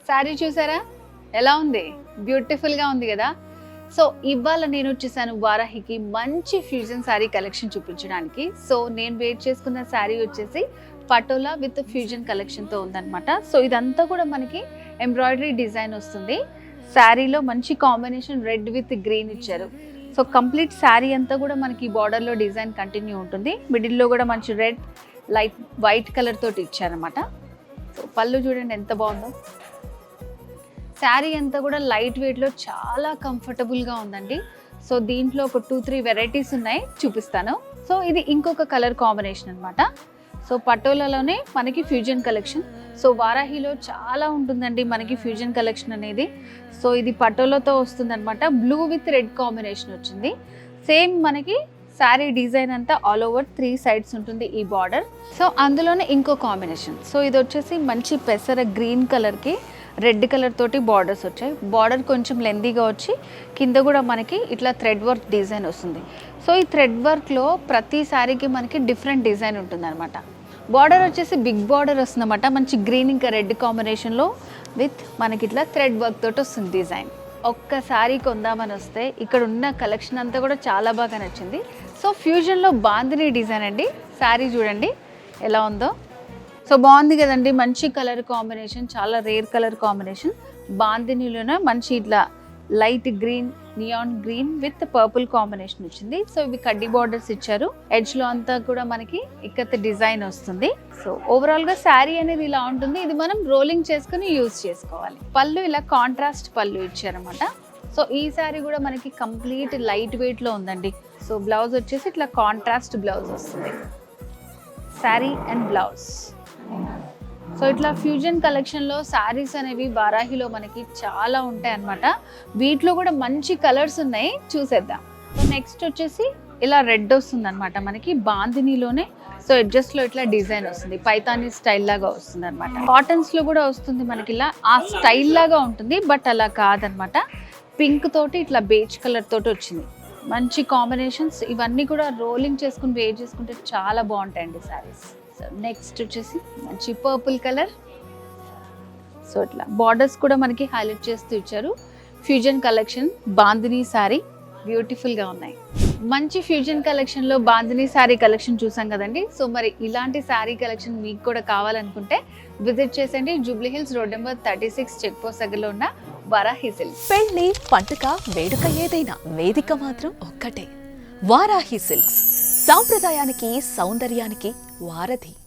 శారీ చూసారా ఎలా ఉంది, బ్యూటిఫుల్ గా ఉంది కదా. సో ఇవాళ నేను వచ్చేసాను వారాహికి మంచి ఫ్యూజన్ శారీ కలెక్షన్ చూపించడానికి. సో నేను వేర్ చేసుకున్న శారీ వచ్చేసి పటోలా విత్ ఫ్యూజన్ కలెక్షన్ తో ఉందన్నమాట. సో ఇదంతా కూడా మనకి ఎంబ్రాయిడరీ డిజైన్ వస్తుంది. శారీలో మంచి కాంబినేషన్ రెడ్ విత్ గ్రీన్ ఇచ్చారు. సో కంప్లీట్ శారీ అంతా కూడా మనకి బార్డర్లో డిజైన్ కంటిన్యూ ఉంటుంది. మిడిల్లో కూడా మంచి రెడ్ లైట్ వైట్ కలర్ తోటి ఇచ్చారనమాట. సో పళ్ళు చూడండి ఎంత బాగుందో. శారీ అంతా కూడా లైట్ వెయిట్లో చాలా కంఫర్టబుల్గా ఉందండి. సో దీంట్లో ఒక 2-3 వెరైటీస్ ఉన్నాయి, చూపిస్తాను. సో ఇది ఇంకొక కలర్ కాంబినేషన్ అనమాట. సో పటోలాలోనే మనకి ఫ్యూజన్ కలెక్షన్. సో వారాహిలో చాలా ఉంటుందండి మనకి ఫ్యూజన్ కలెక్షన్ అనేది. సో ఇది పటోలాతో వస్తుంది అనమాట. బ్లూ విత్ రెడ్ కాంబినేషన్ వచ్చింది. సేమ్ మనకి శారీ డిజైన్ అంతా ఆల్ ఓవర్ 3 సైడ్స్ ఉంటుంది ఈ బార్డర్. సో అందులోనే ఇంకో కాంబినేషన్. సో ఇది వచ్చేసి మంచి పెసర గ్రీన్ కలర్కి రెడ్ కలర్ తోటి బార్డర్స్ వచ్చాయి. బార్డర్ కొంచెం లెందీగా వచ్చి కింద కూడా మనకి ఇట్లా థ్రెడ్ వర్క్ డిజైన్ వస్తుంది. సో ఈ థ్రెడ్ వర్క్లో ప్రతి శారీకి మనకి డిఫరెంట్ డిజైన్ ఉంటుంది అనమాట. బార్డర్ వచ్చేసి బిగ్ బార్డర్ వస్తుందన్నమాట. మంచి గ్రీన్ ఇంకా రెడ్ కాంబినేషన్లో విత్ మనకి ఇట్లా థ్రెడ్ వర్క్ తోటి వస్తుంది డిజైన్. ఒక్కసారి కొందామని వస్తే ఇక్కడ ఉన్న కలెక్షన్ అంతా కూడా చాలా బాగా నచ్చింది. సో ఫ్యూజన్లో బాందిని డిజైన్ అండి. శారీ చూడండి ఎలా ఉందో. సో బాగుంది కదండి, మంచి కలర్ కాంబినేషన్, చాలా రేర్ కలర్ కాంబినేషన్. బాందినిలోనే మంచి ఇట్లా light green, neon green with purple combination వచ్చింది. సో ఇవి కడ్డీ బార్డర్స్ ఇచ్చారు. ఎడ్జ్ లో అంతా కూడా మనకి ఇక్కత డిజైన్ వస్తుంది. సో ఓవరాల్ గా శారీ అనేది ఇలా ఉంటుంది. ఇది మనం రోలింగ్ చేసుకుని యూజ్ చేసుకోవాలి. పళ్ళు ఇలా కాంట్రాస్ట్ పళ్ళు ఇచ్చారన్నమాట. సో ఈ శారీ కూడా మనకి కంప్లీట్ లైట్ వెయిట్ లో ఉందండి. సో బ్లౌజ్ వచ్చేసి ఇట్లా కాంట్రాస్ట్ బ్లౌజ్ వస్తుంది. Sari and blouse. సో ఇట్లా ఫ్యూజన్ కలెక్షన్లో శారీస్ అనేవి వారాహిలో మనకి చాలా ఉంటాయి అన్నమాట. వీటిలో కూడా మంచి కలర్స్ ఉన్నాయి, చూసేద్దాం. సో నెక్స్ట్ వచ్చేసి ఇలా రెడ్ వస్తుంది అనమాట మనకి బాందినిలోనే. సో ఎడ్జస్ట్లో ఇట్లా డిజైన్ వస్తుంది, పైతానీ స్టైల్ లాగా వస్తుంది అనమాట. కాటన్స్లో కూడా వస్తుంది మనకి ఇలా ఆ స్టైల్ లాగా ఉంటుంది, బట్ అలా కాదనమాట. పింక్ తోటి ఇట్లా బేజ్ కలర్ తోటి వచ్చింది. మంచి కాంబినేషన్స్. ఇవన్నీ కూడా రోలింగ్ చేసుకుని వేర్ చేసుకుంటే చాలా బాగుంటాయండి శారీస్. సో నెక్స్ట్ వచ్చేసి మంచి పర్పుల్ కలర్. సో ఇట్లా బార్డర్స్ కూడా మనకి హైలైట్ చేస్తూ ఇచ్చారు. ఫ్యూజన్ కలెక్షన్ బాందిని శారీ బ్యూటిఫుల్గా ఉన్నాయి. మంచి ఫ్యూజన్ కలెక్షన్లో బాందిని శారీ కలెక్షన్ చూసాం కదండి. సో మరి ఇలాంటి శారీ కలెక్షన్ మీకు కూడా కావాలనుకుంటే విజిట్ చేసండి. Jubilee Hills road number 36 check post దగ్గరలో ఉన్న వారాహి సిల్క్స్. పెళ్లి పండుగ వేడుక ఏదైనా వేదిక మాత్రం ఒక్కటే, వారాహి సిల్క్స్. సాంప్రదాయానికి సౌందర్యానికి వారధి.